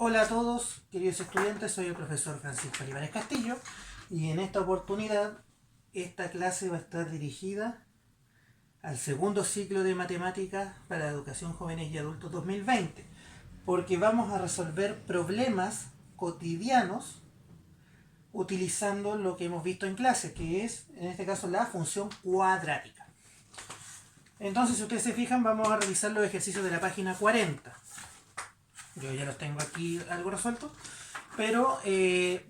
Hola a todos, queridos estudiantes, soy el profesor Francisco Olivares Castillo y en esta oportunidad esta clase va a estar dirigida al segundo ciclo de matemáticas para educación jóvenes y adultos 2020, porque vamos a resolver problemas cotidianos utilizando lo que hemos visto en clase, que es en este caso la función cuadrática. Entonces, si ustedes se fijan, vamos a realizar los ejercicios de la página 40. Yo ya los tengo aquí algo resuelto, pero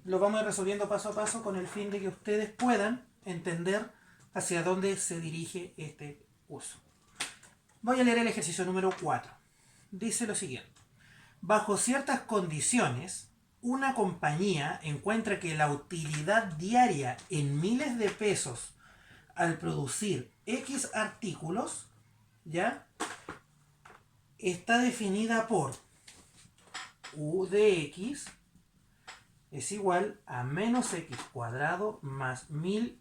lo vamos a ir resolviendo paso a paso con el fin de que ustedes puedan entender hacia dónde se dirige este curso. Voy a leer el ejercicio número 4. Dice lo siguiente. Bajo ciertas condiciones, una compañía encuentra que la utilidad diaria en miles de pesos al producir X artículos, ¿ya? Está definida por U de X es igual a menos X cuadrado más 1000X.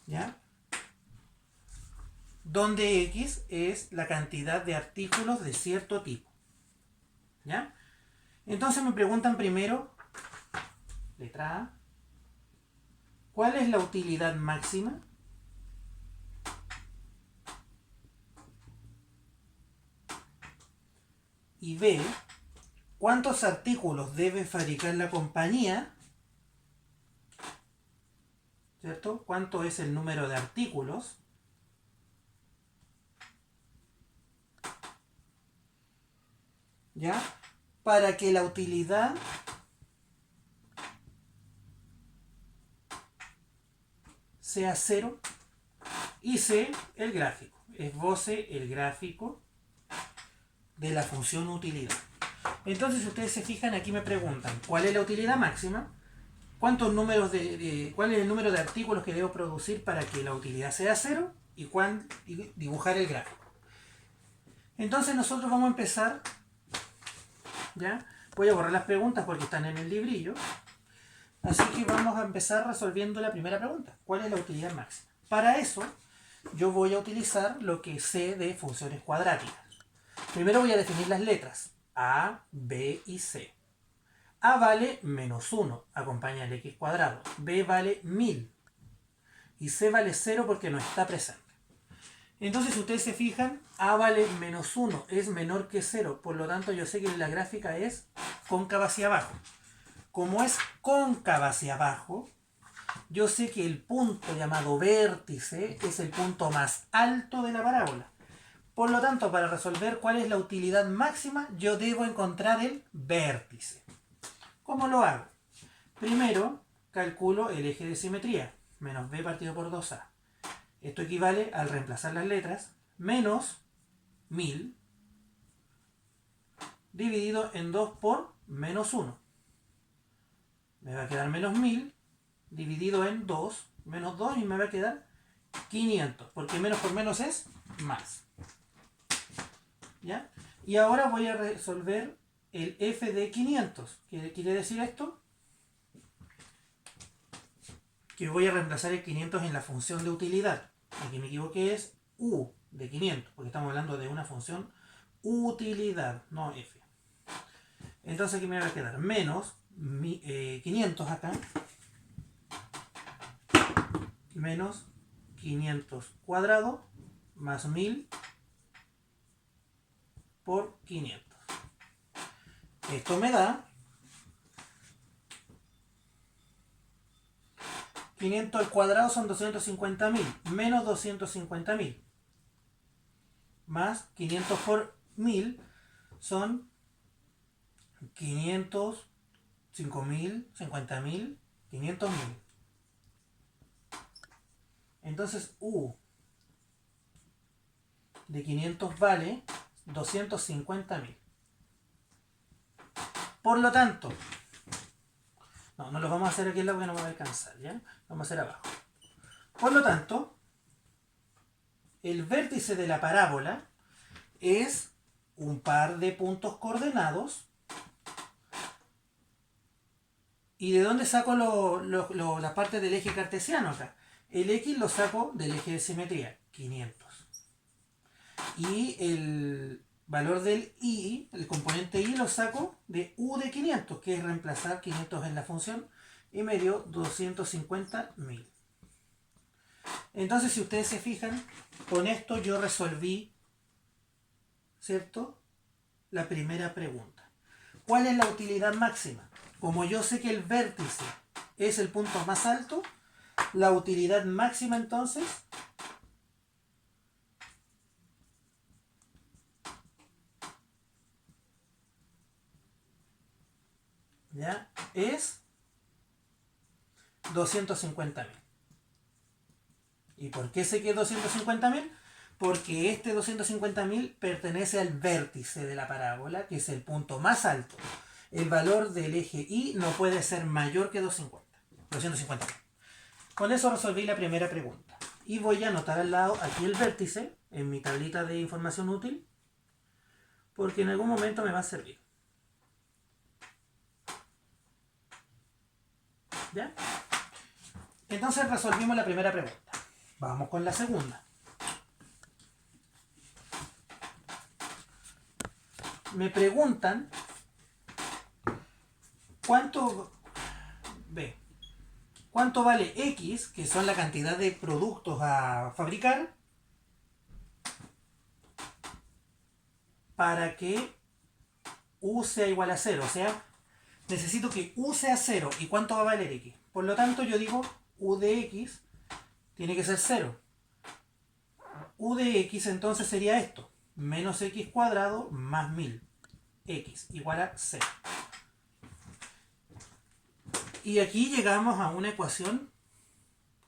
¿Ya? Donde X es la cantidad de artículos de cierto tipo. ¿Ya? Entonces me preguntan primero, letra A, ¿cuál es la utilidad máxima? Y B, ¿cuántos artículos debe fabricar la compañía? ¿Cierto? ¿Cuánto es el número de artículos? ¿Ya? Para que la utilidad sea cero. Y C, el gráfico. Esboce el gráfico de la función utilidad. Entonces, si ustedes se fijan, aquí me preguntan, ¿cuál es la utilidad máxima? ¿Cuál es el número de artículos que debo producir para que la utilidad sea cero? Y dibujar el gráfico. Entonces nosotros vamos a empezar, ¿ya? Voy a borrar las preguntas porque están en el librillo. Así que vamos a empezar resolviendo la primera pregunta. ¿Cuál es la utilidad máxima? Para eso, yo voy a utilizar lo que sé de funciones cuadráticas. Primero voy a definir las letras A, B y C. A vale menos 1, acompaña el X cuadrado. B vale 1000. Y C vale 0 porque no está presente. Entonces, si ustedes se fijan, A vale menos 1, es menor que 0. Por lo tanto, yo sé que la gráfica es cóncava hacia abajo. Como es cóncava hacia abajo, yo sé que el punto llamado vértice es el punto más alto de la parábola. Por lo tanto, para resolver cuál es la utilidad máxima, yo debo encontrar el vértice. ¿Cómo lo hago? Primero, calculo el eje de simetría, menos b partido por 2a. Esto equivale, al reemplazar las letras, menos 1000 dividido en 2 por menos 1. Me va a quedar menos 1000 dividido en 2, menos 2, y me va a quedar 500, porque menos por menos es más. ¿Ya? Y ahora voy a resolver el f de 500. ¿Qué quiere decir esto? Que voy a reemplazar el 500 en la función de utilidad. Aquí me equivoqué, es u de 500, porque estamos hablando de una función utilidad, no f. Entonces aquí me va a quedar menos 500 acá, menos 500 cuadrado más 1000 por 500. Esto me da 500 al cuadrado son 250.000, menos 250.000, más 500 por 1000 son 500, 5.000, 50.000, 500.000. Entonces U de 500 vale 250.000. Por lo tanto, no lo vamos a hacer aquí en la porque no me va a alcanzar, ¿ya? Vamos a hacer abajo. Por lo tanto, el vértice de la parábola es un par de puntos coordenados. ¿Y de dónde saco las partes del eje cartesiano acá? El X lo saco del eje de simetría, 500. Y el valor del i, el componente i lo saco de u de 500, que es reemplazar 500 en la función, y me dio 250.000. Entonces, si ustedes se fijan, con esto yo resolví, ¿cierto?, la primera pregunta. ¿Cuál es la utilidad máxima? Como yo sé que el vértice es el punto más alto, la utilidad máxima entonces ¿ya? Es 250.000. ¿Y por qué sé que es 250.000? Porque este 250.000 pertenece al vértice de la parábola, que es el punto más alto. El valor del eje Y no puede ser mayor que 250.000. Con eso resolví la primera pregunta. Y voy a anotar al lado aquí el vértice en mi tablita de información útil, porque en algún momento me va a servir. ¿Ya? Entonces resolvimos la primera pregunta. Vamos con la segunda. Me preguntan cuánto vale X, que son la cantidad de productos a fabricar, para que U sea igual a 0. O sea, necesito que U sea 0. ¿Y cuánto va a valer X? Por lo tanto, yo digo U de X tiene que ser 0. U de X entonces sería esto. Menos X cuadrado más 1000. X igual a 0. Y aquí llegamos a una ecuación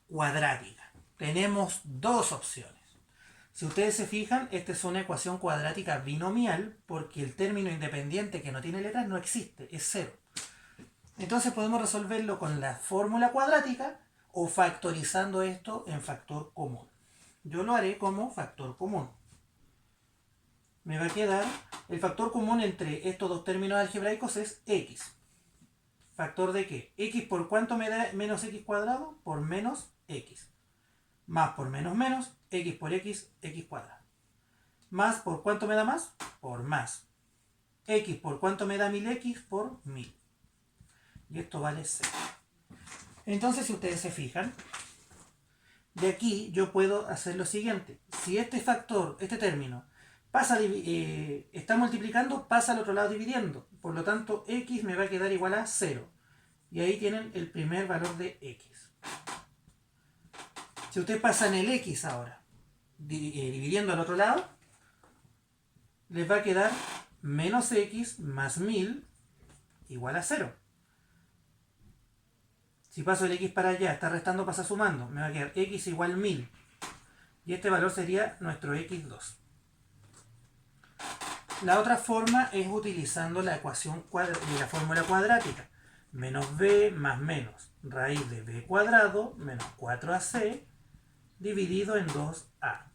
cuadrática. Tenemos dos opciones. Si ustedes se fijan, esta es una ecuación cuadrática binomial porque el término independiente que no tiene letras no existe, es 0. Entonces podemos resolverlo con la fórmula cuadrática o factorizando esto en factor común. Yo lo haré como factor común. Me va a quedar el factor común entre estos dos términos algebraicos es x. ¿Factor de qué? X por cuánto me da menos x cuadrado, por menos x. Más por menos menos, x por x, x cuadrado. Más por cuánto me da más, por más. X por cuánto me da 1000x, por 1000. Y esto vale 0. Entonces, si ustedes se fijan, de aquí yo puedo hacer lo siguiente. Si este factor, este término, está multiplicando, pasa al otro lado dividiendo. Por lo tanto, x me va a quedar igual a 0. Y ahí tienen el primer valor de x. Si ustedes pasan el x ahora, dividiendo al otro lado, les va a quedar menos x más 1000 igual a 0. Si paso el x para allá, está restando, pasa sumando, me va a quedar x igual 1000. Y este valor sería nuestro x2. La otra forma es utilizando la ecuación de la fórmula cuadrática. Menos b más menos raíz de b cuadrado menos 4ac dividido en 2a.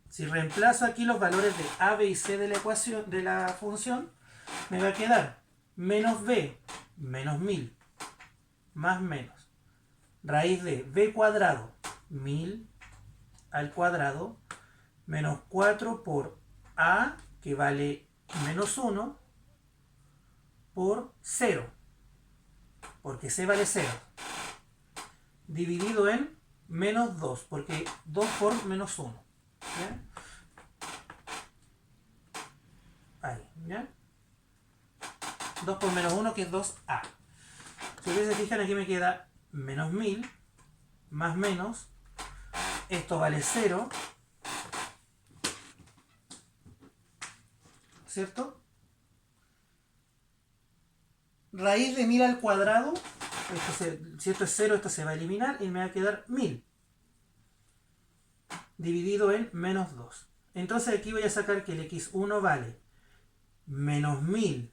Si reemplazo aquí los valores de a, b y c de la ecuación de la función, me va a quedar menos b menos 1000 más menos raíz de b cuadrado 1000 al cuadrado menos 4 por a, que vale menos 1, por 0, porque c vale 0, dividido en menos 2, porque 2 por menos 1. ¿Ya? Ahí, ¿ya? 2 por menos 1, que es 2a. Si ustedes se fijan, aquí me queda menos 1000 más menos, esto vale 0, ¿cierto? Raíz de 1000 al cuadrado, si esto es 0, esto se va a eliminar y me va a quedar 1000 dividido en menos 2. Entonces aquí voy a sacar que el x1 vale menos 1000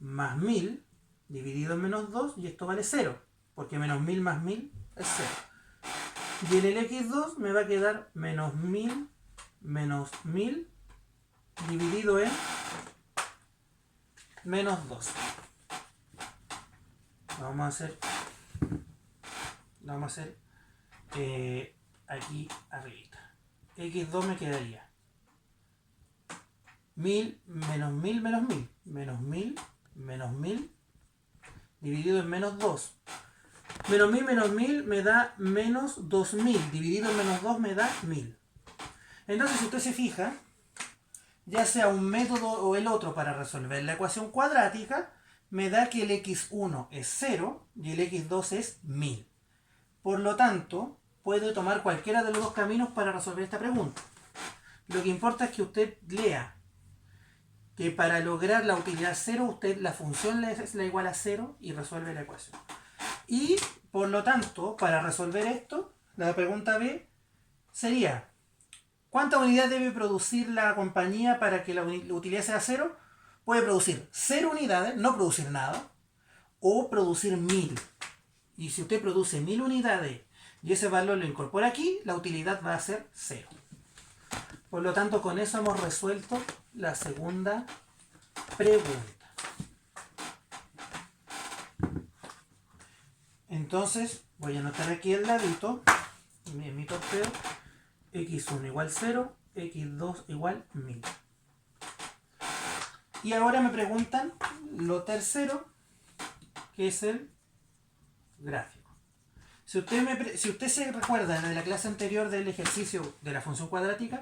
más 1000 dividido en menos 2, y esto vale 0, porque menos 1000 más 1000 es 0. Y en el x2 me va a quedar menos 1000 menos 1000 dividido en menos 2. Vamos a hacer aquí arribita. X2 me quedaría 1000 menos 1000 menos 1000. Menos 1000 menos 1000 dividido en menos 2. Menos 1000 me da menos 2000. Dividido en menos 2 me da 1000. Entonces, si usted se fija, ya sea un método o el otro para resolver la ecuación cuadrática, me da que el x1 es 0 y el x2 es 1000. Por lo tanto, puede tomar cualquiera de los dos caminos para resolver esta pregunta. Lo que importa es que usted lea que para lograr la utilidad 0, usted la función es la igual a 0 y resuelve la ecuación. Y, por lo tanto, para resolver esto, la pregunta B sería: ¿cuánta unidad debe producir la compañía para que la utilidad sea 0? Puede producir 0 unidades, no producir nada, o producir 1000. Y si usted produce 1000 unidades y ese valor lo incorpora aquí, la utilidad va a ser 0. Por lo tanto, con eso hemos resuelto la segunda pregunta. Entonces, voy a anotar aquí al ladito, en mi torpeo, x1 igual 0, x2 igual 1000. Y ahora me preguntan lo tercero, que es el gráfico. Si usted se recuerda de la clase anterior del ejercicio de la función cuadrática,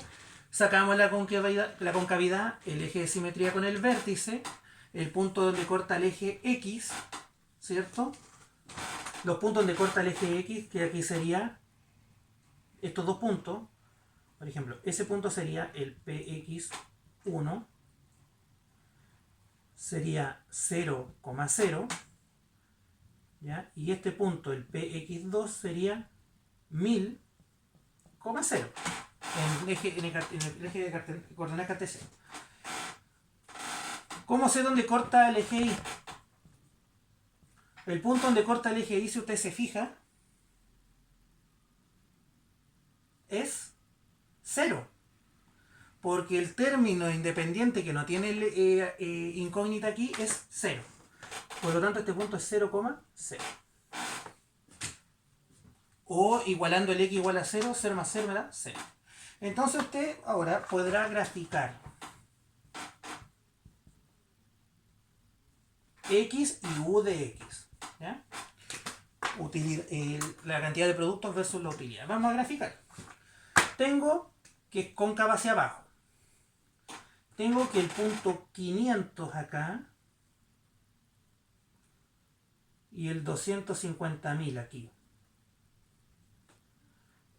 sacamos la concavidad, el eje de simetría con el vértice, el punto donde corta el eje X, ¿cierto? Los puntos donde corta el eje X, que aquí sería estos dos puntos. Por ejemplo, ese punto sería el PX1, sería 0,0, ¿ya? Y este punto, el PX2, sería 1000,0 en el eje de coordenadas cartesianas. ¿Cómo sé dónde corta el eje Y? El punto donde corta el eje Y, si usted se fija, es 0. Porque el término independiente que no tiene incógnita aquí es 0. Por lo tanto, este punto es 0,0. O igualando el x igual a 0, 0 más 0 me da 0. Entonces usted ahora podrá graficar x y u de x, ¿ya? La cantidad de productos versus la utilidad. Vamos a graficar. Tengo que es cóncava hacia abajo. Tengo que el punto 500 acá y el 250.000 aquí.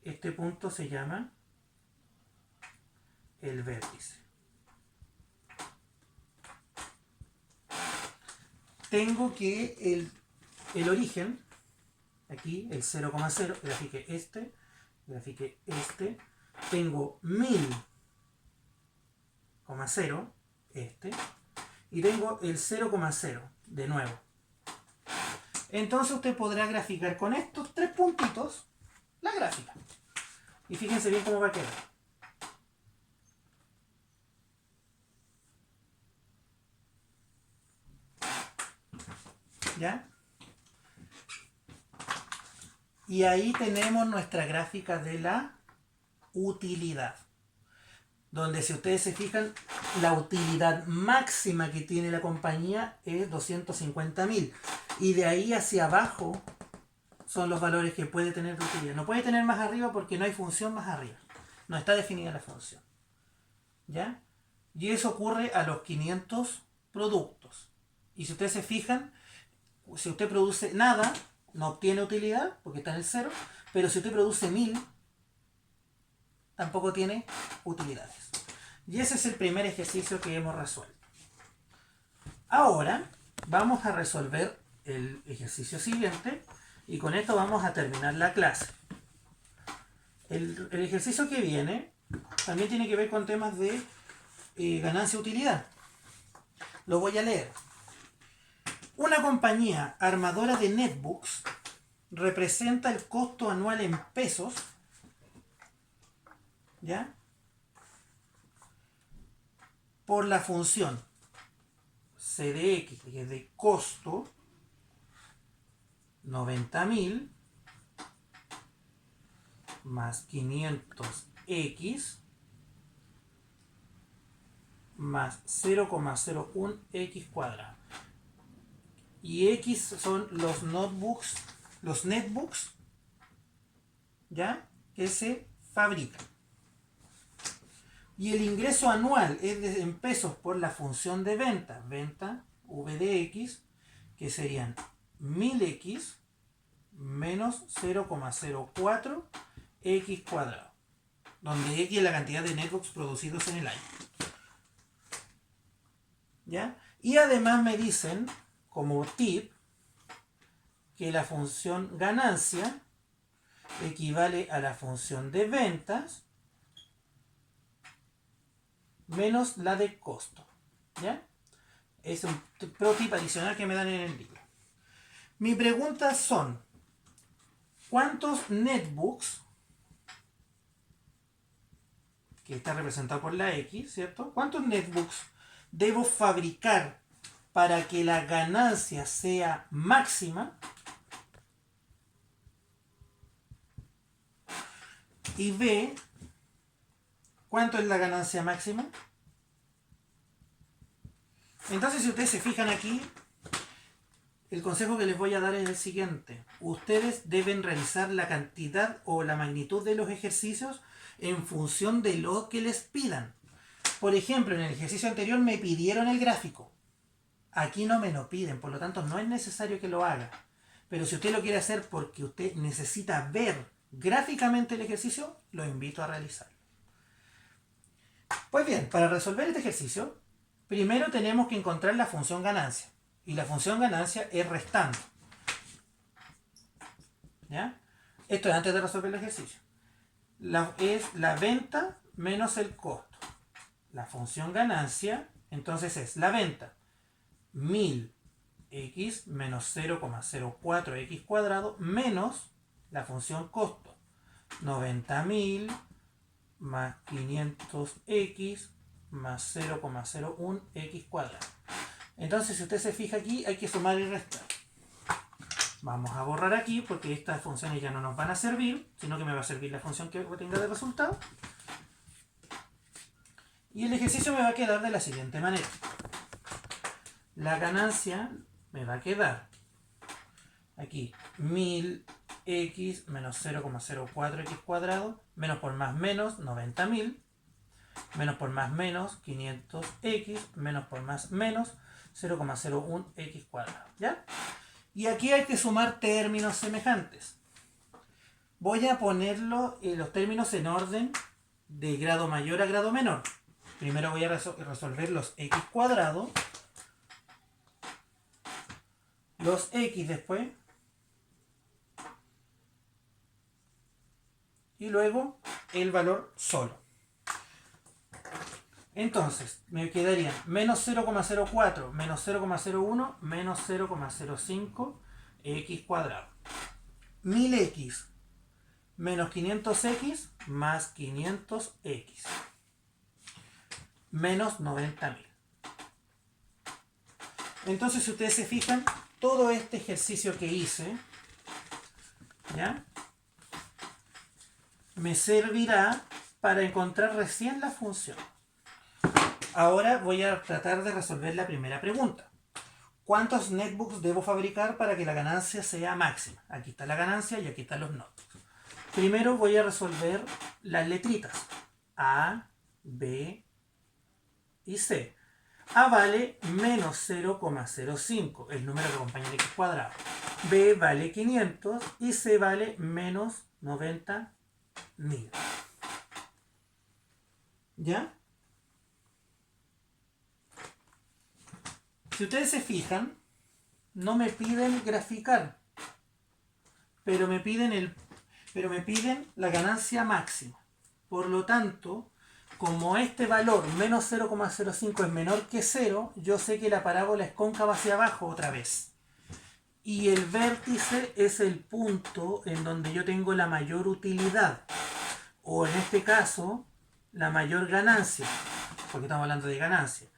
Este punto se llama el vértice. Tengo que el origen, aquí el 0,0, grafique este, tengo 1000,0, este, y tengo el 0,0 de nuevo. Entonces usted podrá graficar con estos tres puntitos la gráfica. Y fíjense bien cómo va a quedar. ¿Ya? Y ahí tenemos nuestra gráfica de la utilidad. Donde, si ustedes se fijan, la utilidad máxima que tiene la compañía es 250.000. Y de ahí hacia abajo son los valores que puede tener de utilidad. No puede tener más arriba porque no hay función más arriba. No está definida la función. ¿Ya? Y eso ocurre a los 500 productos. Y si ustedes se fijan, si usted produce nada, no obtiene utilidad porque está en el 0. Pero si usted produce 1000, tampoco tiene utilidades. Y ese es el primer ejercicio que hemos resuelto. Ahora vamos a resolver el ejercicio siguiente y con esto vamos a terminar la clase. El ejercicio que viene también tiene que ver con temas de ganancia-utilidad. Lo voy a leer. Una compañía armadora de netbooks representa el costo anual en pesos, ¿ya?, por la función c de x, que es de costo, 90.000 más 500x más 0,01x cuadrado. Y X son los netbooks, ¿ya? Que se fabrican. Y el ingreso anual es en pesos por la función de venta V de X, que serían 1000x menos 0,04x cuadrado, donde X es la cantidad de netbooks producidos en el año. ¿Ya? Y además me dicen, como tip, que la función ganancia equivale a la función de ventas menos la de costo. ¿Ya? Es un pro tip adicional que me dan en el libro. Mis preguntas son: ¿cuántos netbooks, que está representado por la X, ¿cierto? ¿Cuántos netbooks debo fabricar para que la ganancia sea máxima? Y B, ¿cuánto es la ganancia máxima? Entonces, si ustedes se fijan aquí, el consejo que les voy a dar es el siguiente. Ustedes deben realizar la cantidad o la magnitud de los ejercicios en función de lo que les pidan. Por ejemplo, en el ejercicio anterior me pidieron el gráfico. Aquí no me lo piden, por lo tanto no es necesario que lo haga. Pero si usted lo quiere hacer porque usted necesita ver gráficamente el ejercicio, lo invito a realizarlo. Pues bien, para resolver este ejercicio, primero tenemos que encontrar la función ganancia. Y la función ganancia es restando. ¿Ya? Esto es antes de resolver el ejercicio. Es la venta menos el costo. La función ganancia, entonces, es la venta 1000x menos 0,04x cuadrado menos la función costo 90.000 más 500x más 0,01x cuadrado. Entonces, si usted se fija aquí, hay que sumar y restar. Vamos a borrar aquí porque estas funciones ya no nos van a servir, sino que me va a servir la función que tenga de resultado. Y el ejercicio me va a quedar de la siguiente manera. La ganancia me va a quedar aquí 1000x menos 0,04x cuadrado, menos por más menos 90.000, menos por más menos 500x, menos por más menos 0,01x cuadrado. ¿Ya? Y aquí hay que sumar términos semejantes. Voy a ponerlo los términos en orden de grado mayor a grado menor. Primero voy a resolver los x cuadrado, los x después, y luego el valor solo. Entonces, me quedarían menos 0,04, menos 0,01, menos 0,05 x cuadrado. 1000x menos 500x más 500x menos 90.000. Entonces, si ustedes se fijan, todo este ejercicio que hice, ¿ya?, me servirá para encontrar recién la función. Ahora voy a tratar de resolver la primera pregunta. ¿Cuántos netbooks debo fabricar para que la ganancia sea máxima? Aquí está la ganancia y aquí están los notebooks. Primero voy a resolver las letritas. A, B y C. A vale menos 0,05, el número que acompaña el x cuadrado. B vale 500 y C vale menos 90.000. ¿Ya? Si ustedes se fijan, no me piden graficar, pero me piden la ganancia máxima. Por lo tanto, como este valor menos 0,05 es menor que 0, yo sé que la parábola es cóncava hacia abajo otra vez. Y el vértice es el punto en donde yo tengo la mayor utilidad, o en este caso, la mayor ganancia, porque estamos hablando de ganancia,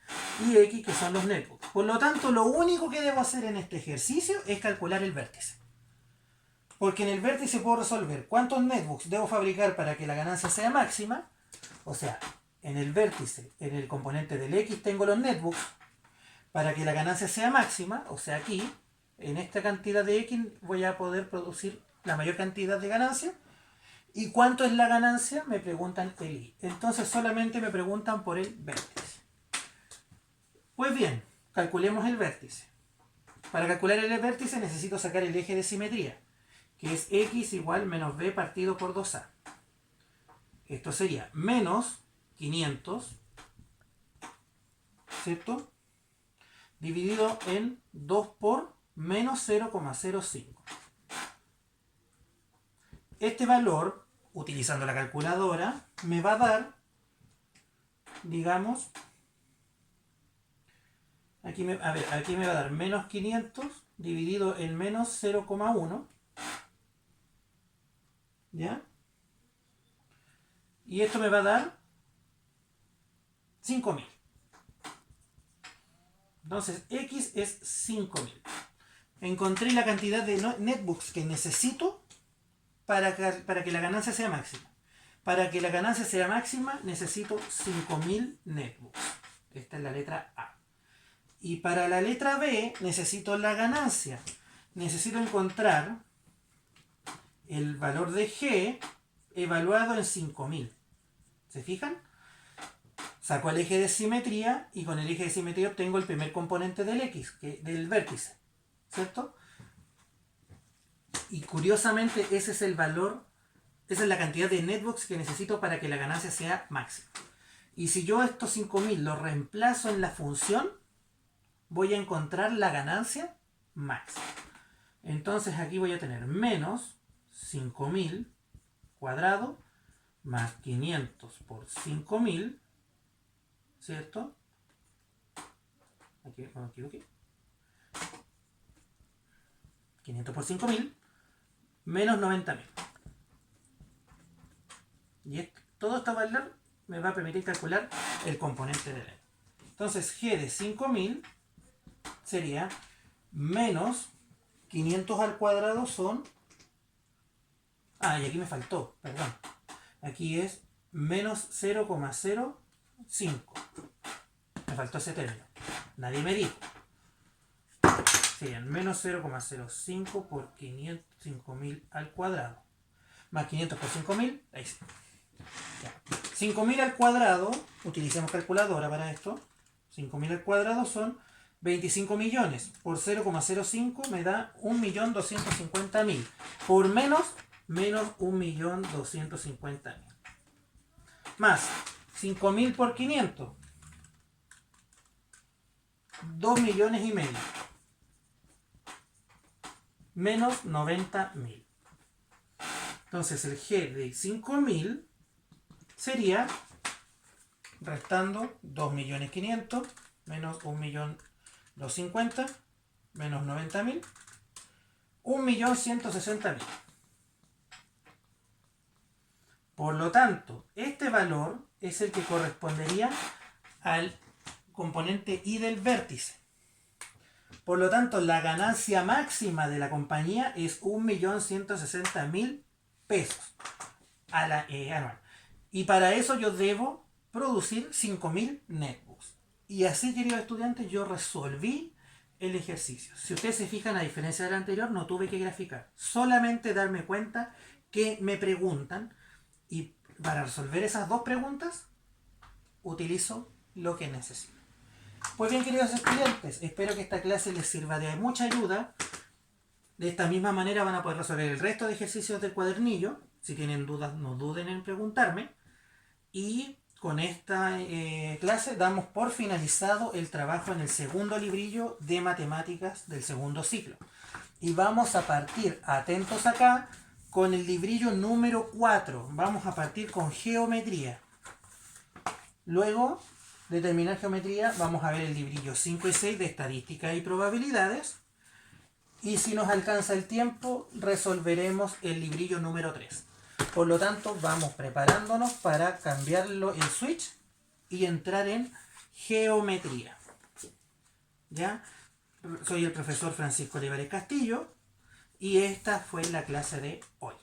y X, que son los netbooks. Por lo tanto, lo único que debo hacer en este ejercicio es calcular el vértice. Porque en el vértice puedo resolver cuántos netbooks debo fabricar para que la ganancia sea máxima, o sea, en el vértice, en el componente del X tengo los netbooks, para que la ganancia sea máxima, o sea aquí, en esta cantidad de X voy a poder producir la mayor cantidad de ganancia. ¿Y cuánto es la ganancia? Me preguntan el Y. Entonces solamente me preguntan por el vértice. Pues bien, calculemos el vértice. Para calcular el vértice necesito sacar el eje de simetría, que es X igual menos B partido por 2A. Esto sería menos 500, ¿cierto? Dividido en 2 por menos 0,05. Este valor, utilizando la calculadora, me va a dar, digamos, aquí me va a dar menos 500 dividido en menos 0,1, ¿ya? Y esto me va a dar 5000. Entonces, X es 5000. Encontré la cantidad de netbooks que necesito para que la ganancia sea máxima. Para que la ganancia sea máxima necesito 5000 netbooks. Esta es la letra A. Y para la letra B necesito la ganancia. Necesito encontrar el valor de G evaluado en 5000. ¿Se fijan? Saco el eje de simetría y con el eje de simetría obtengo el primer componente del X, del vértice, ¿cierto? Y curiosamente ese es el valor, esa es la cantidad de netbooks que necesito para que la ganancia sea máxima. Y si yo estos 5000 los reemplazo en la función, voy a encontrar la ganancia máxima. Entonces aquí voy a tener menos 5000 cuadrado más 500 por 5000, ¿cierto? Aquí me equivoqué. 500 por 5000 menos 90.000. Y todo este valor me va a permitir calcular el componente de N. Entonces G de 5000 sería menos 500 al cuadrado son... Ah, y aquí me faltó, perdón. Aquí es menos 0,05. Me faltó ese término. Nadie me dijo. Serían menos 0,05 por 5000 al cuadrado. Más 500 por 5000. Ahí sí. 5000 al cuadrado, utilicemos calculadora para esto. 5000 al cuadrado son 25 millones. Por 0,05 me da 1.250.000. Por menos 1.250.000. Más 5000 por 500. 2 millones y medio. Menos 90.000. Entonces el G de 5000 sería, restando 2.500.000 menos 1.250.000 menos 90.000, 1.160.000. Por lo tanto, este valor es el que correspondería al componente Y del vértice. Por lo tanto, la ganancia máxima de la compañía es 1.160.000 pesos anual. Y para eso yo debo producir 5000 netbooks. Y así, queridos estudiantes, yo resolví el ejercicio. Si ustedes se fijan, a diferencia del anterior, no tuve que graficar. Solamente darme cuenta que me preguntan. Y para resolver esas dos preguntas, utilizo lo que necesito. Pues bien, queridos estudiantes, espero que esta clase les sirva de mucha ayuda. De esta misma manera van a poder resolver el resto de ejercicios del cuadernillo. Si tienen dudas, no duden en preguntarme. Y con esta clase damos por finalizado el trabajo en el segundo librillo de matemáticas del segundo ciclo. Y vamos a partir, atentos acá, con el librillo número 4. Vamos a partir con geometría. Luego de terminar geometría, vamos a ver el librillo 5 y 6 de estadística y probabilidades. Y si nos alcanza el tiempo, resolveremos el librillo número 3. Por lo tanto, vamos preparándonos para cambiarlo el switch y entrar en geometría. ¿Ya? Soy el profesor Francisco Olivares Castillo y esta fue la clase de hoy.